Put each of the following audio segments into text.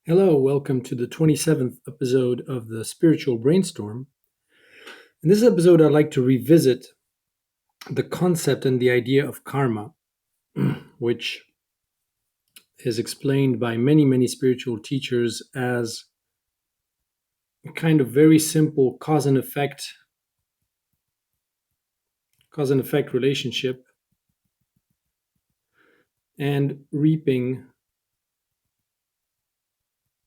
Hello, welcome to the 27th episode of the Spiritual Brainstorm. In this episode, I'd like to revisit the concept and the idea of karma, which is explained by many spiritual teachers as a kind of very simple cause and effect relationship and reaping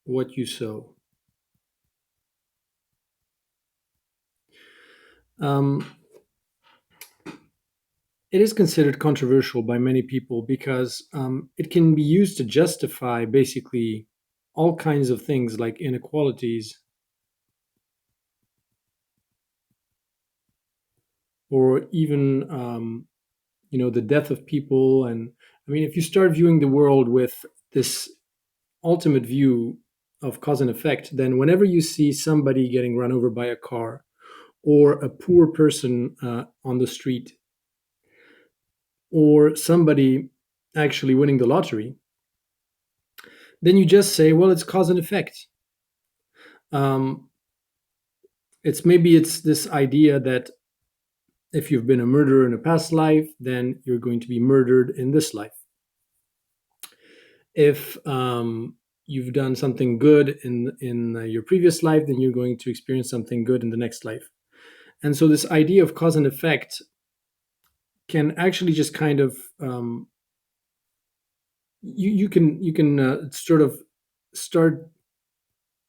what you sow. Um, It is considered controversial by many people because it can be used to justify basically all kinds of things like inequalities or even the death of people. And I mean, if you start viewing the world with this ultimate view of cause and effect, then whenever you see somebody getting run over by a car or a poor person on the street or somebody actually winning the lottery, then you just say, well, it's cause and effect. Um, it's this idea that if you've been a murderer in a past life, then you're going to be murdered in this life. If you've done something good in your previous life, then you're going to experience something good in the next life. And so this idea of cause and effect can actually just kind of you can sort of start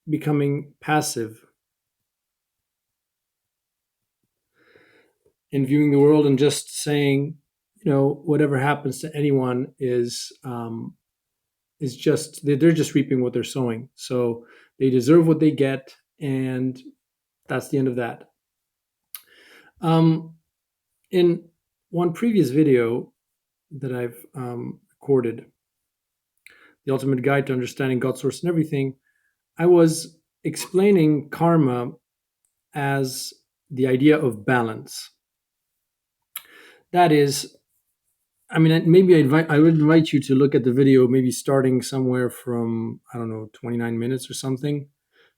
becoming passive in viewing the world and just saying, whatever happens to anyone is just they're just reaping what they're sowing. So they deserve what they get, and that's the end of that. In one previous video that I've recorded, The Ultimate Guide to Understanding God, Source, and Everything, I was explaining karma as the idea of balance. That is, I mean, maybe I would invite you to look at the video, maybe starting somewhere from, I don't know, 29 minutes or something,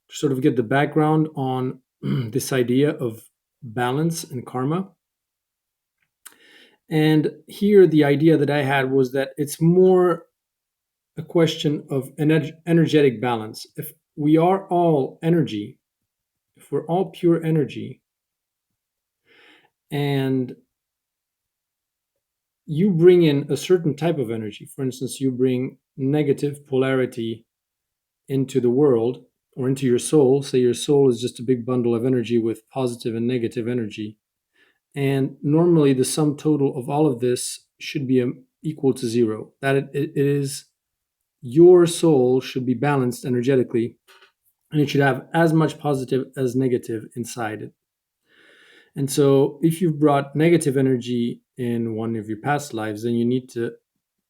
to sort of get the background on this idea of balance and karma. And here, the idea that I had was that it's more a question of an energetic balance. If we are all energy, if we're all pure energy, and you bring in a certain type of energy, for instance, you bring negative polarity into the world or into your soul. Say your soul is just a big bundle of energy with positive and negative energy. And normally the sum total of all of this should be equal to zero. That it is your soul should be balanced energetically, and it should have as much positive as negative inside it. And so if you've brought negative energy in one of your past lives, then you need to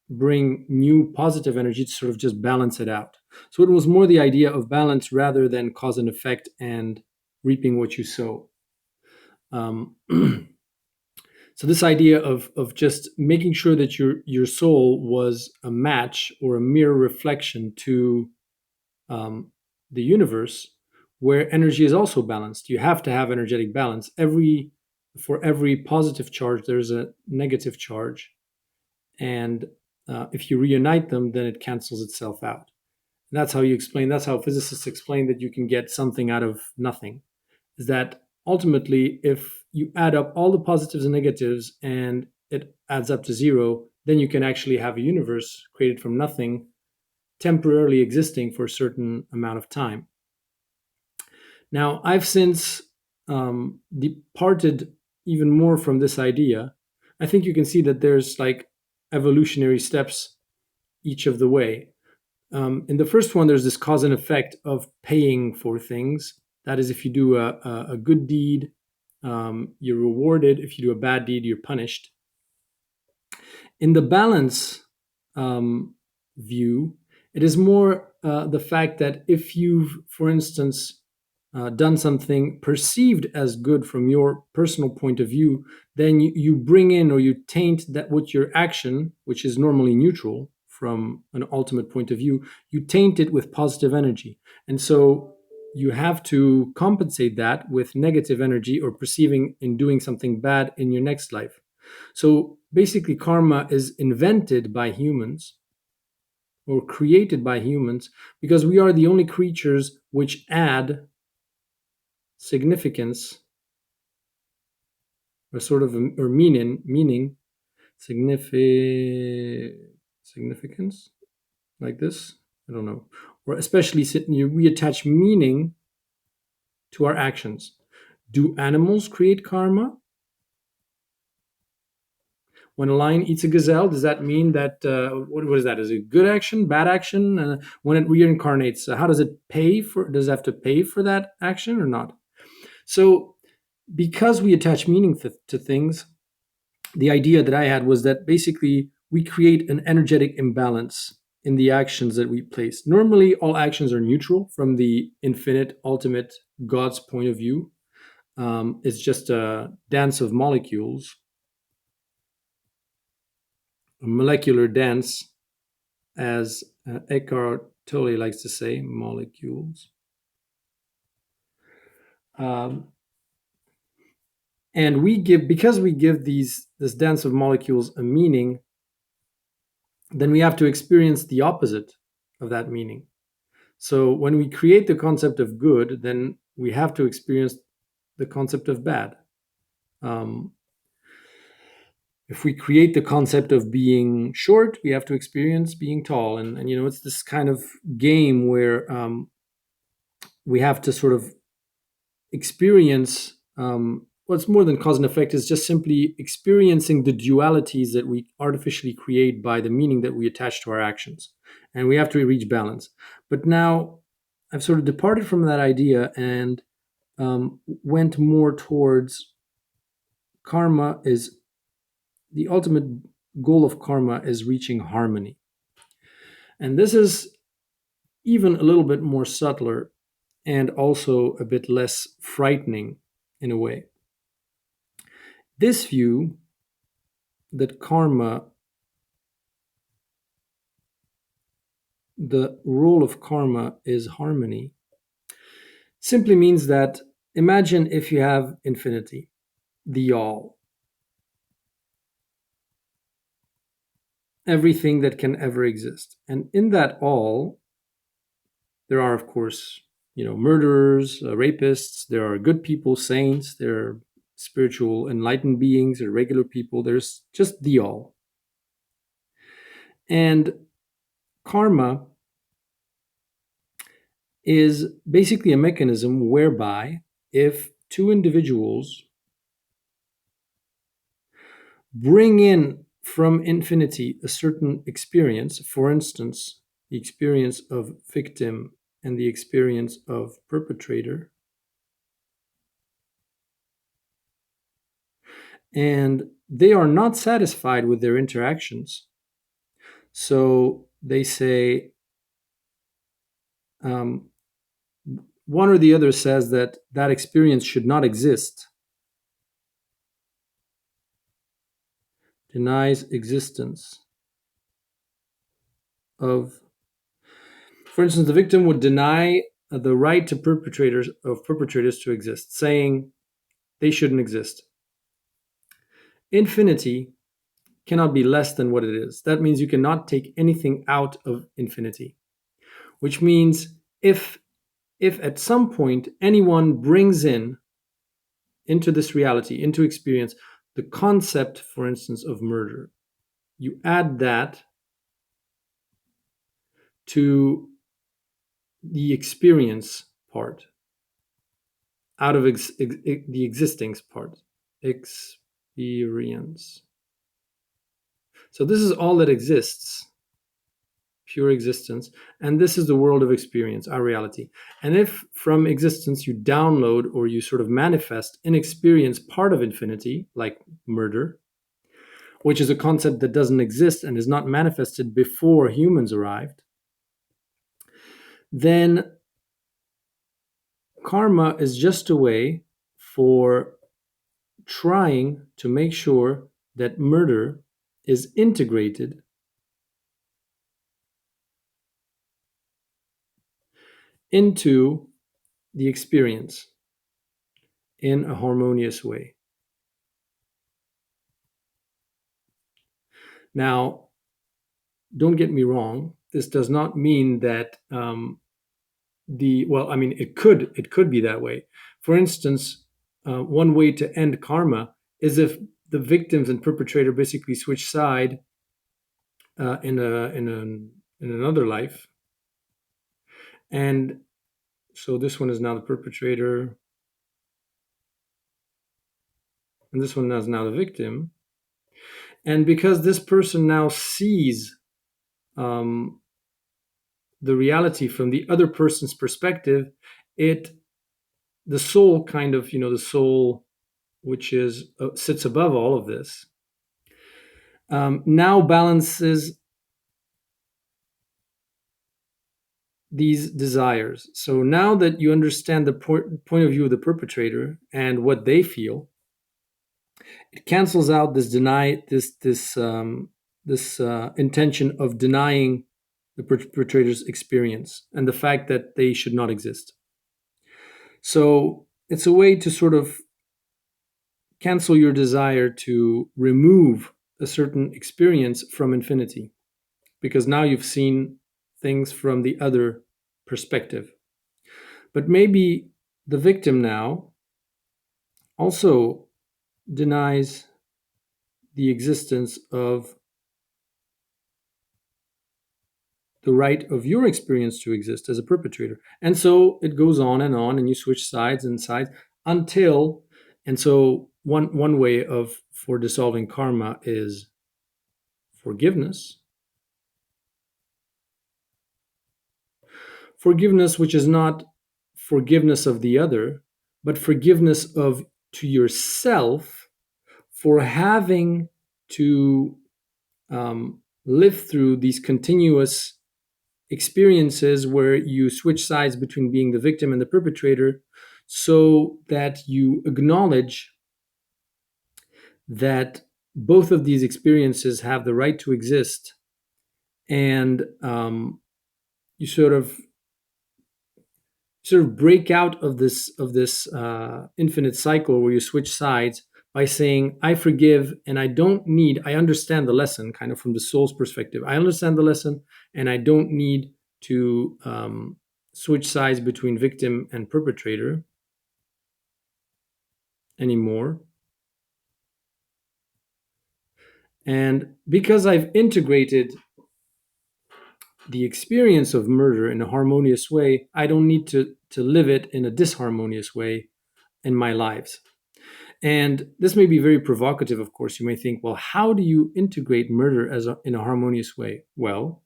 bring new positive energy to sort of just balance it out. So it was more the idea of balance rather than cause and effect and reaping what you sow. So this idea of just making sure that your soul was a match or a mirror reflection to the universe, where energy is also balanced. You have to have energetic balance. For every positive charge, there's a negative charge, and if you reunite them, then it cancels itself out. And that's how you explain. That's how physicists explain that you can get something out of nothing. Is that ultimately, if you add up all the positives and negatives and it adds up to zero, then you can actually have a universe created from nothing, temporarily existing for a certain amount of time. Now, I've since departed even more from this idea. I think you can see that there's like evolutionary steps each of the way. In the first one, there's this cause and effect of paying for things. That is, if you do a good deed, you're rewarded. If you do a bad deed, you're punished. In the balance view, it is more the fact that if you've, for instance, done something perceived as good from your personal point of view, then you bring in or you taint that with your action, which is normally neutral from an ultimate point of view, you taint it with positive energy. And so you have to compensate that with negative energy or perceiving in doing something bad in your next life. So basically, karma is invented by humans or created by humans because we are the only creatures which add significance or sort of or meaning significance like this. I don't know. Or especially we attach meaning to our actions. Do animals create karma? When a lion eats a gazelle, does that mean that what is that? Is it good action, bad action? When it reincarnates, how does it pay for? Does it have to pay for that action or not? So, because we attach meaning to things, the idea that I had was that basically we create an energetic imbalance in the actions that we place. Normally, all actions are neutral from the infinite, ultimate God's point of view. It's just a dance of molecules, a molecular dance, as Eckhart Tolle likes to say, molecules. And because we give this dance of molecules a meaning, then we have to experience the opposite of that meaning. So when we create the concept of good, then we have to experience the concept of bad. If we create the concept of being short, we have to experience being tall. And it's this kind of game where we have to sort of experience what's more than cause and effect is just simply experiencing the dualities that we artificially create by the meaning that we attach to our actions. And we have to reach balance. But now I've sort of departed from that idea and went more towards karma is the ultimate goal of karma is reaching harmony. And this is even a little bit more subtler and also a bit less frightening in a way. This view that karma, the role of karma is harmony, simply means that imagine if you have infinity, the all, everything that can ever exist. And in that all, there are, of course, murderers, rapists, there are good people, saints, there are spiritual enlightened beings, there are regular people, there's just the all. And karma is basically a mechanism whereby if two individuals bring in from infinity a certain experience, for instance, the experience of victim and the experience of perpetrator, and they are not satisfied with their interactions. So they say, one or the other says that experience should not exist, denies existence of, for instance, the victim would deny the right to perpetrators to exist, saying they shouldn't exist. Infinity cannot be less than what it is. That means you cannot take anything out of infinity, which means if at some point anyone brings into this reality, into experience, the concept, for instance, of murder, you add that to the experience part out of the existing part. Experience. So this is all that exists, pure existence, and this is the world of experience, our reality. And if from existence you download or you sort of manifest in experience part of infinity, like murder, which is a concept that doesn't exist and is not manifested before humans arrived, then karma is just a way for trying to make sure that murder is integrated into the experience in a harmonious way. Now, don't get me wrong. This does not mean that well, I mean, it could be that way. For instance, one way to end karma is if the victims and perpetrator basically switch side in another life, and so this one is now the perpetrator, and this one is now the victim. And because this person now sees um, the reality from the other person's perspective, it the soul kind of, the soul which is sits above all of this, now balances these desires. So now that you understand the point of view of the perpetrator and what they feel, it cancels out this intention of denying the perpetrator's experience and the fact that they should not exist. So it's a way to sort of cancel your desire to remove a certain experience from infinity, because now you've seen things from the other perspective. But maybe the victim now also denies the existence of the right of your experience to exist as a perpetrator. And so it goes on, and you switch sides and sides until, and so one way of for dissolving karma is forgiveness. Forgiveness, which is not forgiveness of the other, but forgiveness of to yourself for having to live through these continuous experiences where you switch sides between being the victim and the perpetrator, so that you acknowledge that both of these experiences have the right to exist, and you sort of break out of this infinite cycle where you switch sides by saying, I forgive, and I understand the lesson, kind of from the soul's perspective. I understand the lesson, and I don't need to switch sides between victim and perpetrator anymore. And because I've integrated the experience of murder in a harmonious way, I don't need to live it in a disharmonious way in my lives. And this may be very provocative, of course. You may think, well, how do you integrate murder in a harmonious way? Well,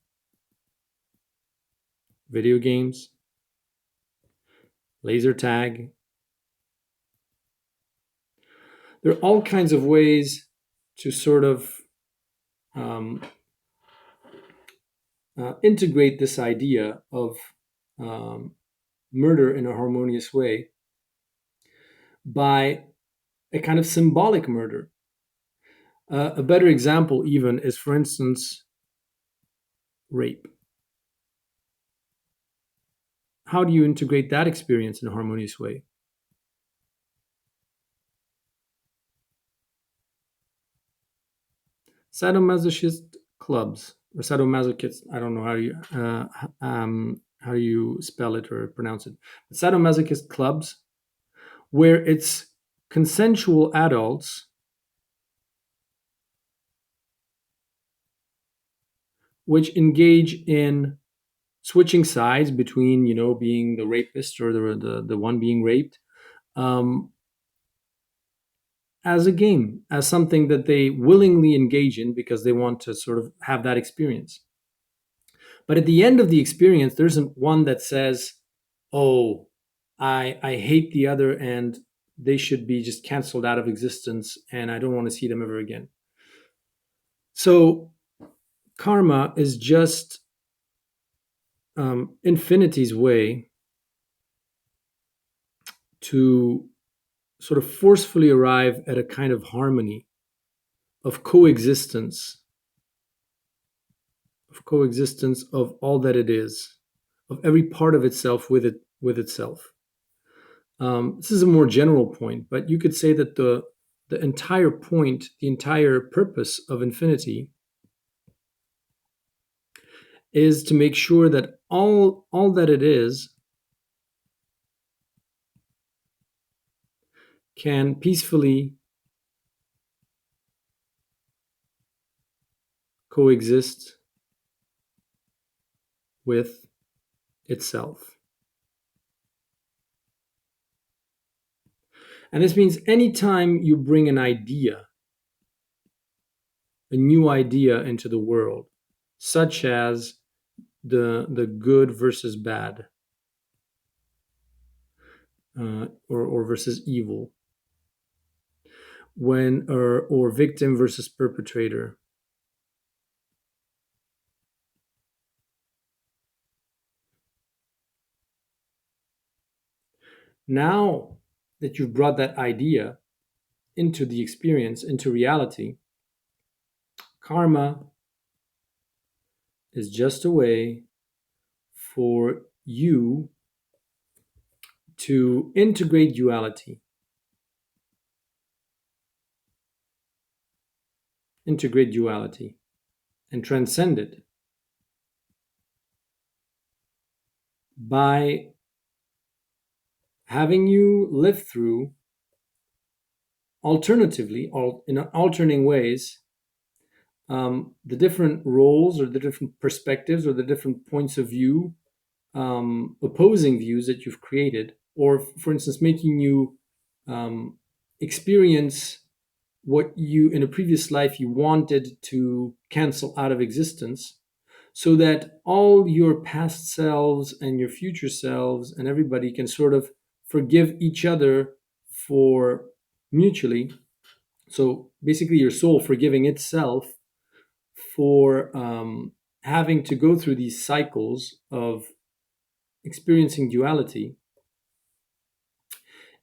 video games, laser tag. There are all kinds of ways to sort of integrate this idea of murder in a harmonious way by a kind of symbolic murder. A better example even is, for instance, rape. How do you integrate that experience in a harmonious way? Sadomasochist clubs, or sadomasochists, I don't know how you spell it or pronounce it. But sadomasochist clubs, where it's consensual adults which engage in switching sides between, being the rapist or the one being raped, as a game, as something that they willingly engage in because they want to sort of have that experience. But at the end of the experience, there isn't one that says, oh, I hate the other and they should be just canceled out of existence and I don't want to see them ever again. So karma is just infinity's way to sort of forcefully arrive at a kind of harmony of coexistence of all that it is, of every part of itself with itself. This is a more general point, but you could say that the entire point, the entire purpose of infinity is to make sure that all that it is can peacefully coexist with itself. And this means anytime you bring an idea, a new idea into the world, such as the good versus bad, or versus evil, when or victim versus perpetrator, now that you've brought that idea into the experience, into reality, karma is just a way for you to integrate duality and transcend it by having you live through alternatively, in alternating ways, the different roles or the different perspectives or the different points of view, opposing views that you've created, or for instance, making you experience what you in a previous life you wanted to cancel out of existence, so that all your past selves and your future selves and everybody can sort of forgive each other for mutually. So basically, your soul forgiving itself for having to go through these cycles of experiencing duality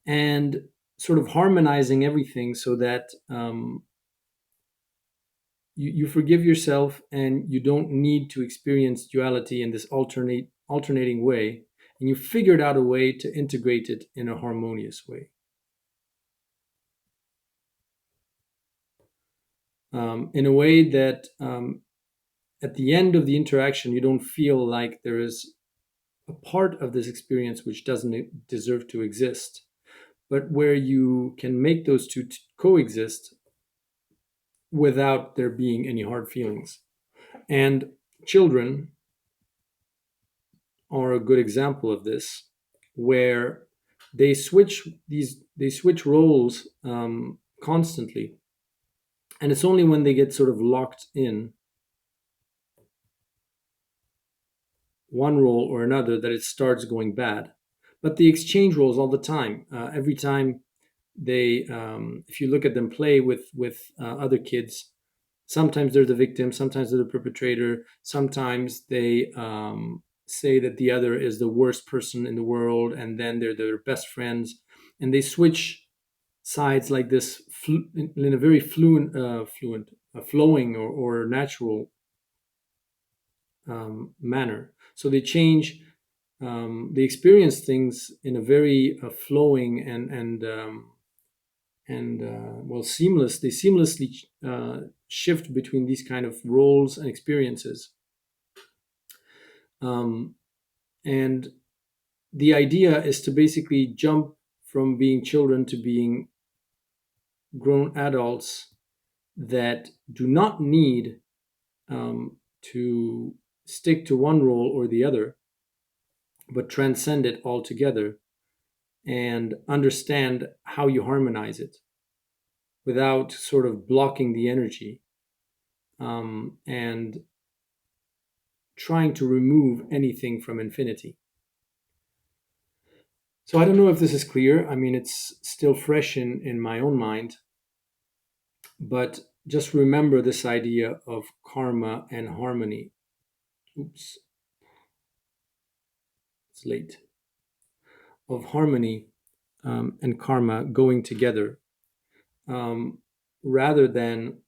and sort of harmonizing everything so that you forgive yourself and you don't need to experience duality in this alternating way, and you figured out a way to integrate it in a harmonious way. In a way that at the end of the interaction, you don't feel like there is a part of this experience which doesn't deserve to exist, but where you can make those two coexist without there being any hard feelings. And children are a good example of this, where they switch roles constantly, and it's only when they get sort of locked in one role or another that it starts going bad. But they exchange roles all the time. Every time they, if you look at them play with other kids, sometimes they're the victim, sometimes they're the perpetrator, sometimes they say that the other is the worst person in the world, and then they're their best friends, and they switch sides like this in a very flowing or natural manner. So they change, they experience things in a very flowing and well, seamless. They seamlessly shift between these kind of roles and experiences. And the idea is to basically jump from being children to being grown adults that do not need to stick to one role or the other, but transcend it altogether and understand how you harmonize it without sort of blocking the energy, and trying to remove anything from infinity. So I don't know if this is clear. I mean, it's still fresh in my own mind, but just remember this idea of karma and harmony. Oops, it's late. Of harmony and karma going together, rather than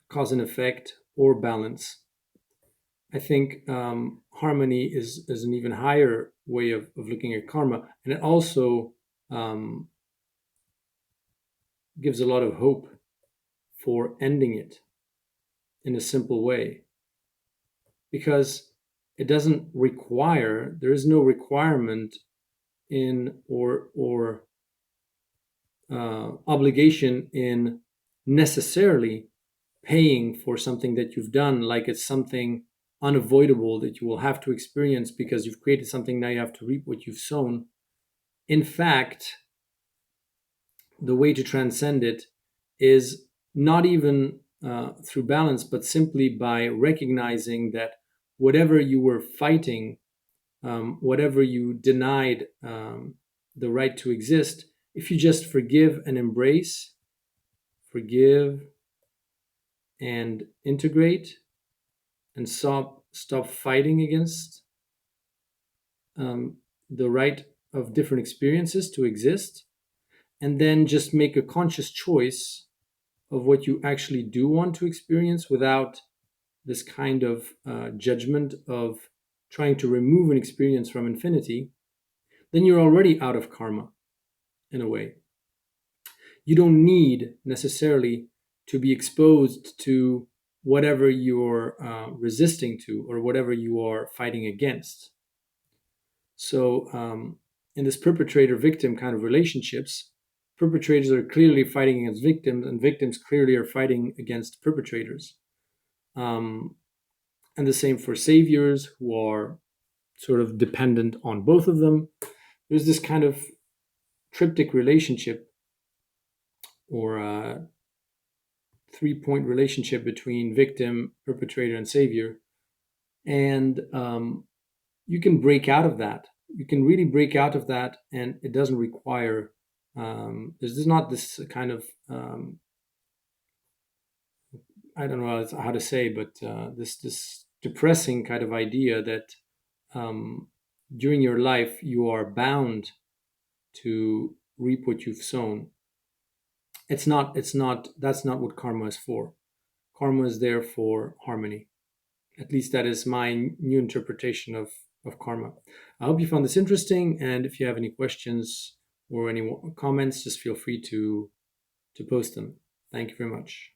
cause and effect or balance. I think harmony is an even higher way of looking at karma, and it also um, gives a lot of hope for ending it in a simple way, because it doesn't require, there is no requirement in or obligation in necessarily paying for something that you've done, like it's something unavoidable that you will have to experience because you've created something. Now you have to reap what you've sown. In fact, the way to transcend it is not even through balance, but simply by recognizing that whatever you were fighting, whatever you denied the right to exist, if you just forgive and embrace, forgive and integrate, and stop fighting against um, the right of different experiences to exist, and then just make a conscious choice of what you actually do want to experience without this kind of judgment of trying to remove an experience from infinity, then you're already out of karma in a way. You don't need necessarily to be exposed to whatever you're resisting to or whatever you are fighting against. So, in this perpetrator victim kind of relationships, perpetrators are clearly fighting against victims, and victims clearly are fighting against perpetrators. Um, and the same for saviors who are sort of dependent on both of them. There's this kind of triptych relationship or three-point relationship between victim, perpetrator, and savior. And you can break out of that. You can really break out of that, and it doesn't require. There's not this kind of I don't know how to say, but this depressing kind of idea that um, during your life you are bound to reap what you've sown. It's not. It's not. That's not what karma is for. Karma is there for harmony. At least that is my new interpretation of karma. I hope you found this interesting, and if you have any questions or any comments, just feel free to post them. Thank you very much.